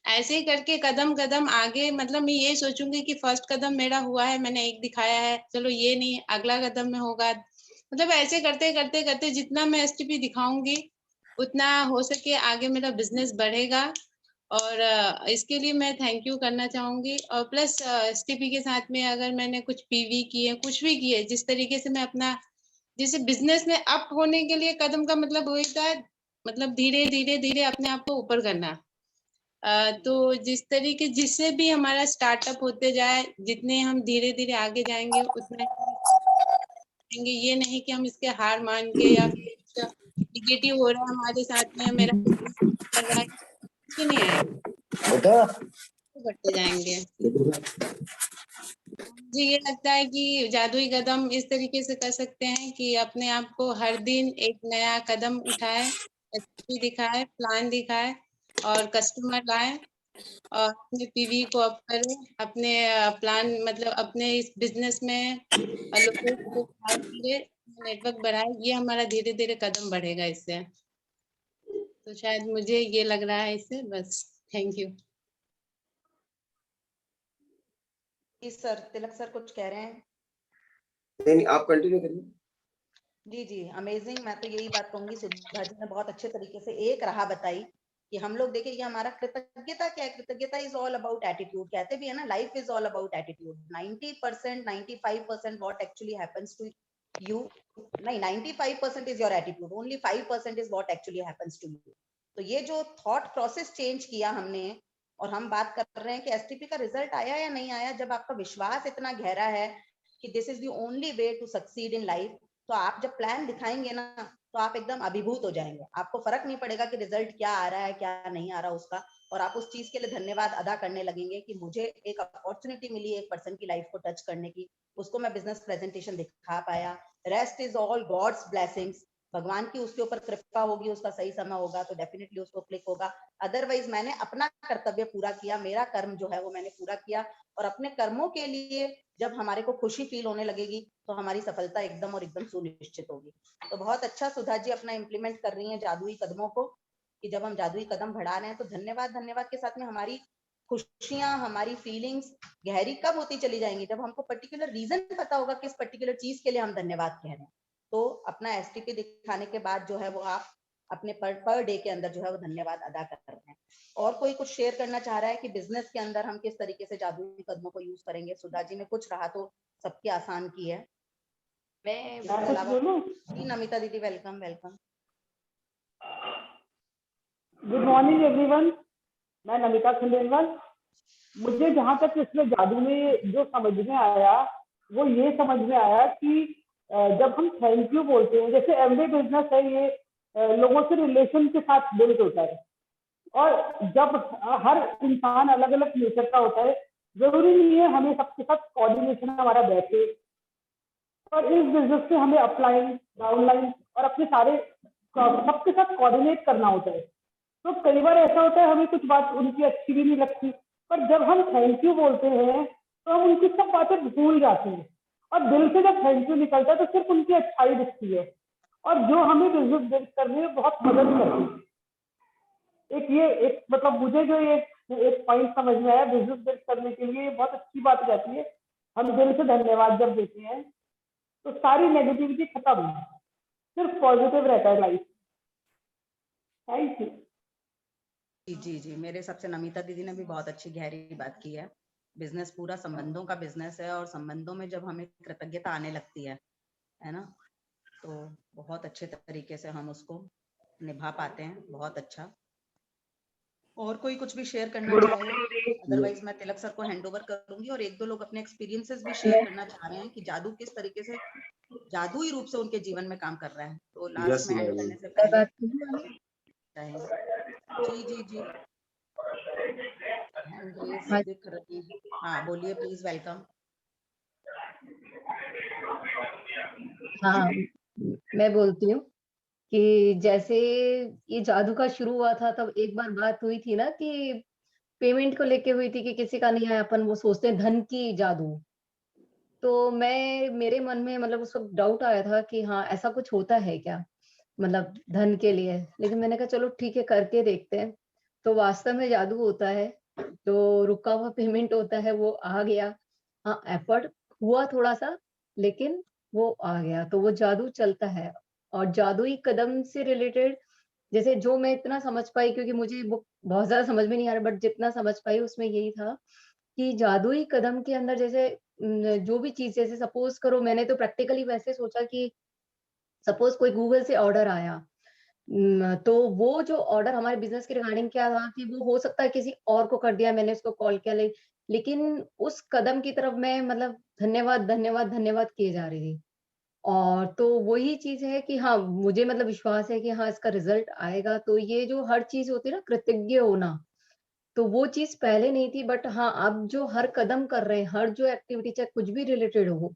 ऐसे ही करके कदम कदम आगे, मतलब मैं ये सोचूंगी कि फर्स्ट कदम मेरा हुआ है, मैंने एक दिखाया है, चलो ये नहीं, अगला कदम में होगा। मतलब ऐसे करते करते करते जितना मैं एसटीपी दिखाऊंगी उतना हो सके आगे मेरा बिजनेस बढ़ेगा। और इसके लिए मैं थैंक यू करना चाहूंगी। और प्लस एसटीपी के साथ में अगर मैंने कुछ पीवी किए, कुछ भी किए, जिस तरीके से मैं अपना, जैसे बिजनेस में अप होने के लिए कदम का मतलब होता है, मतलब धीरे धीरे धीरे अपने आप को ऊपर करना। तो जिस तरीके जिससे भी हमारा स्टार्टअप होते जाए, जितने हम धीरे धीरे आगे जाएंगे उतने ये नहीं कि हम इसके हार मान के या फिर निगेटिव हो रहा है हमारे साथ में, मेरा कर रहा है, कुछ नहीं आएगा, तो बढ़ते जाएंगे। मुझे ये लगता है कि जादुई कदम इस तरीके से कर सकते हैं कि अपने आप को हर दिन एक नया कदम उठाए, एसटीपी दिखाए, प्लान दिखाए और कस्टमर लाए और अपने पीवी को अप करें, अपने प्लान मतलब अपने इस बिजनेस में लोगों को नेटवर्क बढ़ाए। ये हमारा धीरे धीरे कदम बढ़ेगा इससे। तो शायद मुझे ये लग रहा है इससे। बस थैंक यू। जी सर, तिलक सर कुछ कह रहे हैं? नहीं, आप कंटिन्यू करिए। जी जी, अमेजिंग। मैं तो यही बात कहूंगी, सुधा जी ने बहुत अच्छे तरीके से एक राह बताई कि हम लोग देखिए, ये हमारा कृतज्ञता क्या है? कृतज्ञता इज ऑल अबाउट एटीट्यूड। कहते भी है ना, life is all about attitude. 90%, 95% what actually happens to you, नहीं 95% is your attitude, only 5% is what actually happens to you. तो ये जो थॉट प्रोसेस चेंज किया हमने, और हम बात कर रहे हैं कि एसटीपी का रिजल्ट आया या नहीं आया, जब आपका विश्वास इतना गहरा है कि this is the only way to succeed in life, तो आप जब प्लान दिखाएंगे ना, तो आप एकदम अभिभूत हो जाएंगे। आपको फर्क नहीं पड़ेगा कि रिजल्ट क्या आ रहा है क्या नहीं आ रहा उसका, और आप उस चीज के लिए धन्यवाद अदा करने लगेंगे कि मुझे एक अपॉर्चुनिटी मिली एक पर्सन की लाइफ को टच करने की, उसको मैं बिजनेस प्रेजेंटेशन दिखा पाया। Rest is all God's blessings. भगवान की उसके ऊपर कृपा होगी, उसका सही समय होगा तो डेफिनेटली उसको क्लिक होगा। अदरवाइज मैंने अपना कर्तव्य पूरा किया, मेरा कर्म जो है वो मैंने पूरा किया, और अपने कर्मों के लिए जब हमारे को खुशी फील होने लगेगी तो हमारी सफलता एकदम और एकदम सुनिश्चित होगी। तो बहुत अच्छा सुधा जी अपना इम्प्लीमेंट कर रही हैं जादुई कदमों को, कि जब हम जादुई कदम बढ़ा रहे हैं तो धन्यवाद धन्यवाद के साथ में हमारी खुशियां, हमारी फीलिंग्स गहरी कब होती चली जाएंगी, जब हमको पर्टिकुलर रीजन पता होगा किस पर्टिकुलर चीज के लिए हम धन्यवाद कह रहे हैं। तो अपना एसटीपी दिखाने के बाद जो है वो आप अपने पर डे के अंदर जो है वो धन्यवाद अदा कर रहे हैं। और कोई कुछ शेयर करना चाह रहा है कि बिजनेस के अंदर हम किस तरीके से जादुई कदमों को यूज करेंगे? सुधा जी ने कुछ रहा तो सबके आसान की है। मैं इसके अलावा जी, नमिता दीदी welcome welcome. Good morning everyone, मैं नमिता खंडेलवाल। मुझे जहाँ तक इसमें जादू में जो समझ में आया, वो ये समझ में आया कि जब हम थैंक यू बोलते हैं, जैसे एवरी बिजनेस है ये लोगों से रिलेशन के साथ बिल्ड होता है, और जब हर इंसान अलग अलग नेचर का होता है, जरूरी नहीं है हमें सबके साथ कोऑर्डिनेशन हमारा बैठे, और इस बिजनेस से हमें अपलाइन, डाउनलाइन और अपने सारे सबके साथ कोऑर्डिनेट करना होता है। तो कई बार ऐसा होता है हमें कुछ बात उनकी अच्छी भी नहीं लगती, पर जब हम थैंक यू बोलते हैं तो हम उनकी सब बातें भूल जाते हैं, और दिल से जब थैंक यू निकलता है तो सिर्फ उनकी अच्छाई दिखती है, और जो हमें बिजनेस बिल्ड करने में बहुत मदद करती है। एक मतलब मुझे जो ये एक पॉइंट समझ में आया, बिजनेस बिल्ड करने के लिए बहुत अच्छी बात हो जाती है। हम दिल से धन्यवाद जब देते हैं तो सारी नेगेटिविटी खत्म, सिर्फ पॉजिटिव रहता है लाइफ। Thank you. जी जी जी, मेरे हिसाब से नमिता दीदी ने भी बहुत अच्छी गहरी बात की है। बिजनेस पूरा संबंधों का बिजनेस है, और संबंधों में जब हमें कृतज्ञता आने लगती है ना, तो बहुत अच्छे तरीके से हम उसको निभा पाते हैं। बहुत अच्छा। और कोई कुछ भी शेयर करना चाहे? अदरवाइज मैं तिलक सर को हैंड ओवर करूंगी, और एक दो लोग अपने एक्सपीरियंसेस भी शेयर करना चाह रहे हैं कि जादू किस तरीके से जादुई रूप से उनके जीवन में काम कर रहा है। तो लास्ट में एंड करने से पहले जी जी जी, हैंड रेज दिख रही है। हाँ बोलिए प्लीज, वेलकम। हाँ, मैं बोलती हूँ कि जैसे ये जादू का शुरू हुआ था, तब एक बार बात हुई थी ना कि पेमेंट को लेके हुई थी कि किसी का नहीं आया, अपन वो सोचते हैं धन की जादू। तो मेरे मन में मतलब उस वक्त डाउट आया था कि हाँ ऐसा कुछ होता है क्या, मतलब धन के लिए। लेकिन मैंने कहा चलो ठीक है करके देखते हैं। तो वास्तव में जादू होता है, तो रुका हुआ पेमेंट होता है, वो आ गया। हाँ एफर्ट हुआ थोड़ा सा, लेकिन वो आ गया, तो वो जादू चलता है। और जादुई कदम से रिलेटेड जैसे जो मैं इतना समझ पाई, क्योंकि मुझे बुक बहुत ज्यादा समझ में नहीं आ रहा, बट जितना समझ पाई उसमें यही था कि जादुई कदम के अंदर जैसे जो भी चीज, जैसे सपोज करो, मैंने तो प्रैक्टिकली वैसे सोचा कि सपोज कोई गूगल से ऑर्डर आया, तो वो जो ऑर्डर हमारे बिजनेस के रिगार्डिंग क्या था कि वो हो सकता है किसी और को कर दिया, मैंने उसको कॉल किया, लेकिन उस कदम की तरफ मैं मतलब धन्यवाद धन्यवाद धन्यवाद किए जा रही थी। और तो वही चीज है कि हाँ मुझे मतलब विश्वास है कि हाँ इसका रिजल्ट आएगा। तो ये जो हर चीज होती है ना, कृतज्ञ होना, तो वो चीज पहले नहीं थी, बट हाँ अब जो हर कदम कर रहे हैं, हर जो एक्टिविटी चाहे कुछ भी रिलेटेड हो,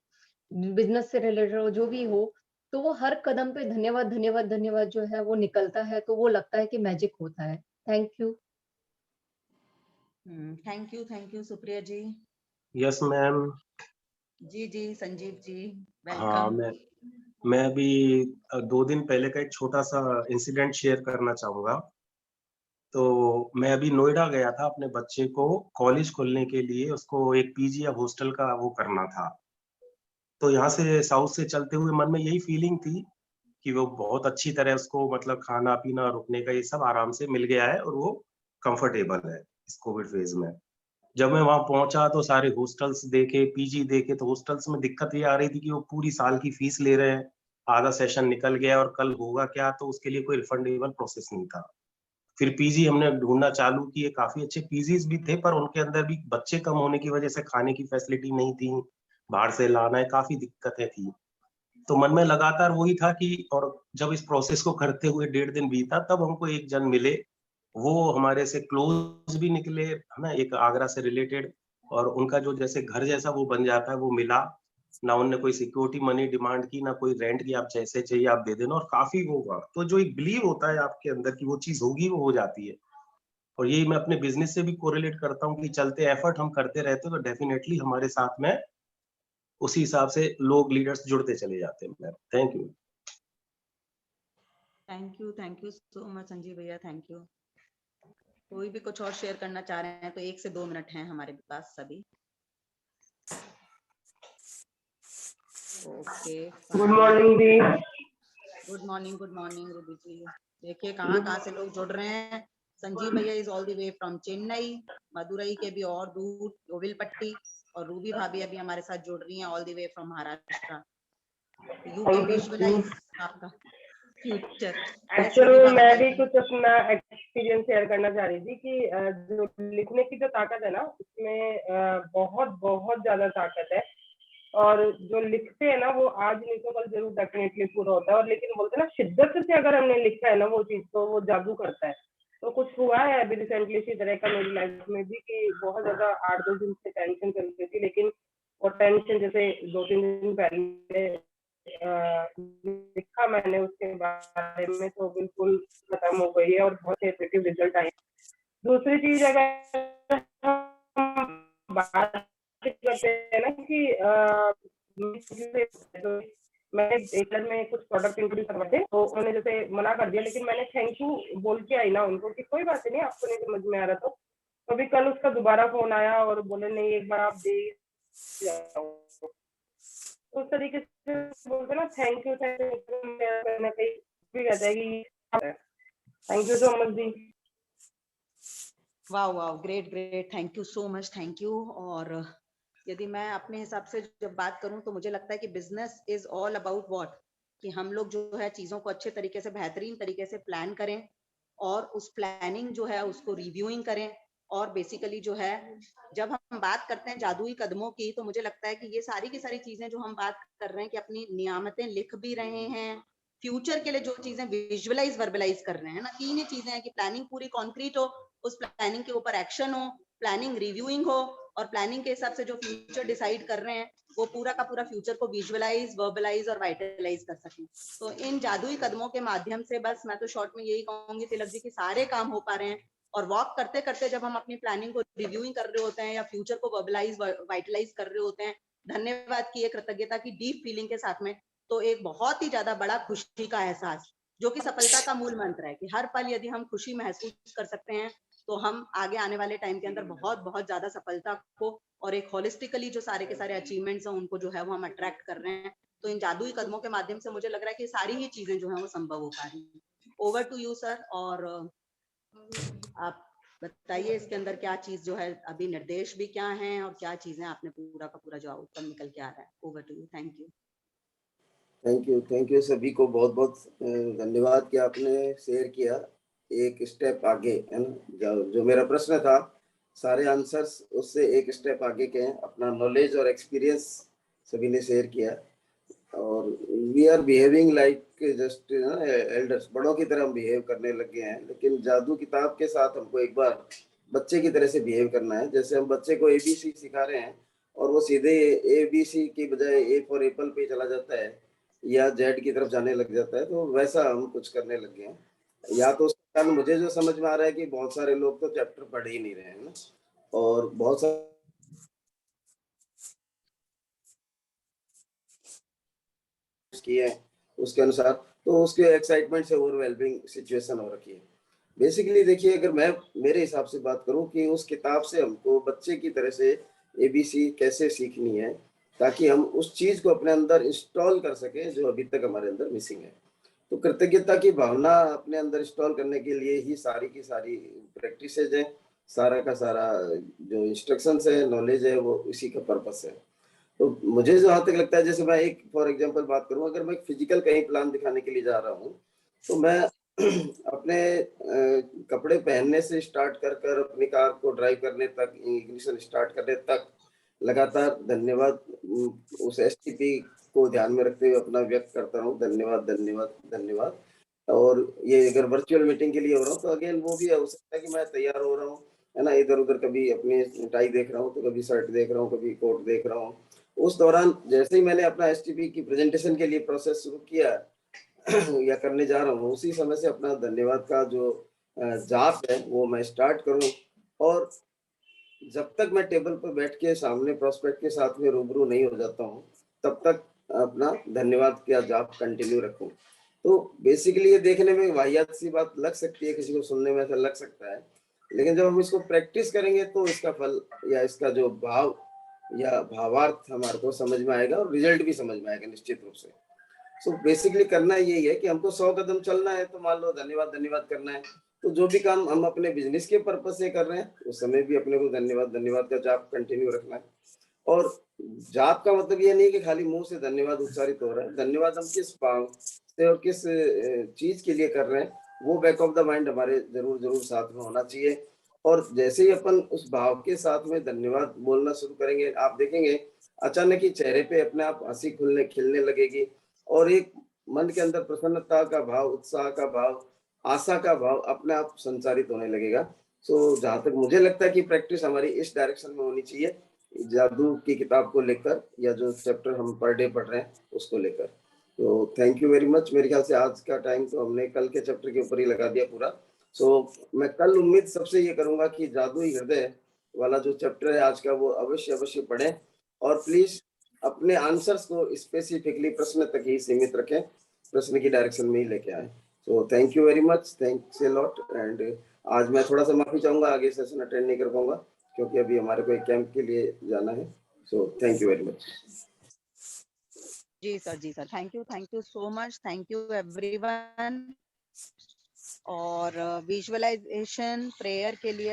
बिजनेस से रिलेटेड हो, जो भी हो, तो वो हर कदम पे धन्यवाद धन्यवाद धन्यवाद जो है वो निकलता है, तो वो लगता है कि मैजिक होता है। Thank you. Thank you Supriya ji. Yes ma'am. जी संजीव जी, हाँ, वेलकम। मैं अभी 2 दिन पहले का एक छोटा सा इंसिडेंट शेयर करना चाहूंगा। तो मैं अभी नोएडा गया था अपने बच्चे को कॉलेज खोलने के लिए, उसको एक पीजी या हॉस्टल का वो करना था। तो यहाँ से साउथ से चलते हुए मन में यही फीलिंग थी कि वो बहुत अच्छी तरह उसको मतलब खाना पीना रुकने का ये सब आराम से मिल गया है और वो कंफर्टेबल है इस कोविड फेज में। जब मैं वहां पहुंचा तो सारे हॉस्टल्स देखे, पीजी देखे, तो हॉस्टल्स में दिक्कत ये आ रही थी कि वो पूरी साल की फीस ले रहे हैं, आधा सेशन निकल गया और कल होगा क्या, तो उसके लिए कोई रिफंडेबल प्रोसेस नहीं था। फिर पीजी हमने ढूंढना चालू किए, काफी अच्छे पीजीज भी थे पर उनके अंदर भी बच्चे कम होने की वजह से खाने की फैसिलिटी नहीं थी, बाहर से लाना है, काफी दिक्कतें थी। तो मन में लगातार वही था कि, और जब इस प्रोसेस को करते हुए 1.5 दिन बीता तब हमको एक जन मिले, वो हमारे से क्लोज भी निकले, है ना, एक आगरा से रिलेटेड, और उनका जो जैसे घर जैसा वो बन जाता है वो मिला। ना उनने कोई सिक्योरिटी मनी डिमांड की, ना कोई रेंट की, आप जैसे चाहिए आप दे देना, और काफी वो हुआ। तो जो एक बिलीव होता है आपके अंदर कि वो चीज होगी, वो हो जाती है। और यही मैं अपने बिजनेस से भी कोरिलेट करता हूँ कि चलते एफर्ट हम करते रहते हैं तो डेफिनेटली हमारे साथ में उसी हिसाब से लोग, लीडर्स जुड़ते चले जाते हैं। Ma'am thank you. Thank you so much Sanjeev भैया, थैंक यू। कोई भी कुछ और शेयर करना चाह रहे हैं तो 1 से 2 मिनट हैं हमारे पास सभी। ओके, गुड मॉर्निंग दी। गुड मॉर्निंग रूबी जी। देखिए कहाँ से लोग जुड़ रहे हैं। संजीव भैया is all the way from Chennai, Madurai के भी और दूर गोविलपट्टी, और रूबी भाभी अभी हमारे साथ जुड़ रही हैं all the way from Maharashtra. You can visualize आपका फ्यूचर। एक्चुअली मैं भी कुछ अपना एक्सपीरियंस शेयर करना चाह रही थी कि जो लिखने की जो ताकत है ना, उसमें बहुत बहुत ज्यादा ताकत है। और जो लिखते हैं ना वो आज नहीं तो कल जरूर डेफिनेटली पूरा होता है। और लेकिन बोलते हैं ना, शिद्दत से अगर हमने लिखा है ना वो चीज, तो वो जादू करता है। तो कुछ हुआ है अभी रिसेंटली इसी तरह का मेरी लाइफ में भी कि बहुत ज्यादा 8-2 दिन से टेंशन चल रही थी, लेकिन वो टेंशन जैसे 2-3 दिन पहले लिखा मैंने उसके बारे में तो बिल्कुल खत्म हो गई है और बहुत पॉजिटिव रिजल्ट आए। दूसरी चीज अगर हम बात करते हैं ना कि मैंने एक में कुछ प्रोडक्ट इंट्रोड्यूस करवाए थे, तो उन्होंने जैसे मना कर दिया, लेकिन मैंने थैंक यू बोल के आई ना उनको कि कोई बात नहीं, आपको नहीं समझ में आ रहा। तो अभी कल उसका दोबारा फोन आया और बोले नहीं एक बार आप दे जाओ। उस तरीके से बोलते ना थैंक यू कहीं भी कहता है कि थैंक यू सो मच दी। वाह great, thank you so much, thank you. और यदि मैं अपने हिसाब से जब बात करूं तो मुझे लगता है कि business is all about what, कि हम लोग जो है चीजों को अच्छे तरीके से, बेहतरीन तरीके से प्लान करें, और उस प्लानिंग जो है उसको रिव्यूइंग करें। और बेसिकली जो है जब हम बात करते हैं जादुई कदमों की, तो मुझे लगता है कि ये सारी की सारी चीजें जो हम बात कर रहे हैं कि अपनी नियामतें लिख भी रहे हैं, फ्यूचर के लिए जो चीजें विजुअलाइज वर्बलाइज कर रहे हैं ना, 3 ही चीजें हैं कि प्लानिंग पूरी कॉन्क्रीट हो, उस प्लानिंग के ऊपर एक्शन हो, प्लानिंग रिव्यूइंग हो, और प्लानिंग के हिसाब से जो फ्यूचर डिसाइड कर रहे हैं वो पूरा का पूरा फ्यूचर को विजुअलाइज, वर्बलाइज और वाइटलाइज कर सकें। तो इन जादुई कदमों के माध्यम से बस मैं तो शॉर्ट में यही कहूंगी तिलक जी कि सारे काम हो पा रहे हैं। और वॉक करते करते जब हम अपनी प्लानिंग को रिव्यूइंग कर रहे होते हैं या फ्यूचर को वर्बलाइज, वाइटलाइज कर रहे होते हैं, धन्यवाद की, एक कृतज्ञता की डीप फीलिंग के साथ में, तो एक बहुत ही ज्यादा बड़ा खुशी का एहसास, जो कि सफलता का मूल मंत्र है, कि हर पल यदि हम खुशी महसूस कर सकते हैं तो हम आगे आने वाले टाइम के अंदर बहुत बहुत ज्यादा सफलता को, और एक होलिस्टिकली जो सारे के सारे अचीवमेंट्स हैं उनको जो है वो हम अट्रैक्ट कर रहे हैं। तो इन जादुई कदमों के माध्यम से मुझे लग रहा है कि सारी ही चीजें जो है वो संभव हो पा रही हैं। ओवर टू यू सर, और आप बताइए इसके अंदर क्या चीज जो है, अभी निर्देश भी क्या हैं और क्या चीजें आपने पूरा का पूरा जो आउटकम निकल के आ रहा है। Over to you, thank you. Thank you सभी को बहुत बहुत धन्यवाद कि आपने शेयर किया एक स्टेप आगे, है ना। जो मेरा प्रश्न था, सारे आंसर्स उससे एक स्टेप आगे के हैं। अपना नॉलेज और एक्सपीरियंस सभी ने शेयर किया, और we are behaving like just elders, बड़ों की तरह हम बिहेव करने लगे हैं। लेकिन जादू किताब के साथ हमको एक बार बच्चे की तरह से बिहेव करना है। जैसे हम बच्चे को ABC सिखा रहे हैं और वो सीधे ABC की बजाय A फॉर एप्पल पे चला जाता है या Z की तरफ जाने लग जाता है, तो वैसा हम कुछ करने लगे हैं। या तो उसका कारण मुझे जो समझ में आ रहा है कि बहुत सारे लोग तो चैप्टर पढ़ ही नहीं रहे हैं ना, और बहुत सारे किए उसके अनुसार, तो उसके एक्साइटमेंट से ओवरवेलमिंग सिचुएशन हो रखी है। बेसिकली देखिए, अगर मैं मेरे हिसाब से बात करूं कि उस किताब से हमको बच्चे की तरह से ABC कैसे सीखनी है, ताकि हम उस चीज को अपने अंदर इंस्टॉल कर सके जो अभी तक हमारे अंदर मिसिंग है। तो कृतज्ञता की भावना अपने अंदर इंस्टॉल करने के लिए ही सारी की सारी प्रैक्टिसेज है, सारा का सारा जो इंस्ट्रक्शंस है, नॉलेज है, वो इसी का पर्पस है। तो मुझे जहाँ तक लगता है, जैसे मैं एक फॉर एग्जांपल बात करूँ, अगर मैं फिजिकल कहीं प्लान दिखाने के लिए जा रहा हूँ, तो मैं अपने कपड़े पहनने से स्टार्ट कर कर अपनी कार को ड्राइव करने तक, इग्निशन स्टार्ट करने तक लगातार धन्यवाद उस STP को ध्यान में रखते हुए अपना व्यक्त करता हूँ, धन्यवाद धन्यवाद धन्यवाद। और ये अगर वर्चुअल मीटिंग के लिए हो रहा हूँ, तो अगेन वो भी हो सकता है कि मैं तैयार हो रहा हूँ, है ना, इधर उधर कभी अपनी टाई देख रहा हूँ, तो कभी शर्ट देख रहा हूँ, कभी कोट देख रहा हूँ। उस दौरान जैसे ही मैंने अपना STP की प्रेजेंटेशन के लिए प्रोसेस शुरू किया या करने जा रहा हूँ, उसी समय से अपना धन्यवाद का जो जाप है वो मैं स्टार्ट करूँ, और जब तक मैं टेबल पर बैठ के सामने प्रोस्पेक्ट के साथ में रूबरू नहीं हो जाता हूँ, तब तक अपना धन्यवाद का जाप कंटिन्यू रखूं। तो बेसिकली ये देखने में वाहियात सी बात लग सकती है, किसी को सुनने में ऐसा लग सकता है, लेकिन जब हम इसको प्रैक्टिस करेंगे तो इसका फल या इसका जो भाव या भावार्थ हमारे को समझ में आएगा, और रिजल्ट भी समझ में आएगा निश्चित रूप से। सो बेसिकली करना यही है कि हमको 100 कदम चलना है, तो मान लो धन्यवाद धन्यवाद करना है। तो जो भी काम हम अपने बिजनेस के पर्पज से कर रहे हैं, उस समय भी अपने को धन्यवाद धन्यवाद का जाप कंटिन्यू रखना है। और जाप का मतलब ये नहीं कि खाली मुंह से धन्यवाद उच्चारित हो रहा है, धन्यवाद हम किस भाव से और किस चीज के लिए कर रहे हैं, वो बैक ऑफ द माइंड हमारे जरूर जरूर साथ में होना चाहिए। और जैसे ही अपन उस भाव के साथ में धन्यवाद बोलना शुरू करेंगे, आप देखेंगे अचानक ही चेहरे पे अपने आप हंसी खिलने लगेगी, और एक मन के अंदर प्रसन्नता का भाव, उत्साह का भाव, आशा का भाव अपने आप संचारित होने लगेगा। सो जहां तक मुझे लगता है कि प्रैक्टिस हमारी इस डायरेक्शन में होनी चाहिए, जादू की किताब को लेकर या जो चैप्टर हम पर डे पढ़ रहे हैं उसको लेकर। तो थैंक यू वेरी मच। मेरे ख्याल से आज का टाइम तो हमने कल के चैप्टर के ऊपर ही लगा दिया पूरा। सो मैं कल उम्मीद सबसे ये करूंगा कि जादुई हृदय वाला जो चैप्टर है आज का, वो अवश्य अवश्य पढ़ें, और प्लीज अपने आंसर्स को स्पेसिफिकली प्रश्न तक ही सीमित रखें, प्रश्न की डायरेक्शन में ही लेके आए। सो thank you very much, thanks a lot. And आज मैं थोड़ा सा माफी चाहूंगा, आगे सेशन अटेंड नहीं कर पाऊंगा क्योंकि अभी हमारे को एक कैंप के लिए जाना है। So thank you very much. जी sir, thank you so much, thank you everyone. और विजुअलाइजेशन प्रेयर के लिए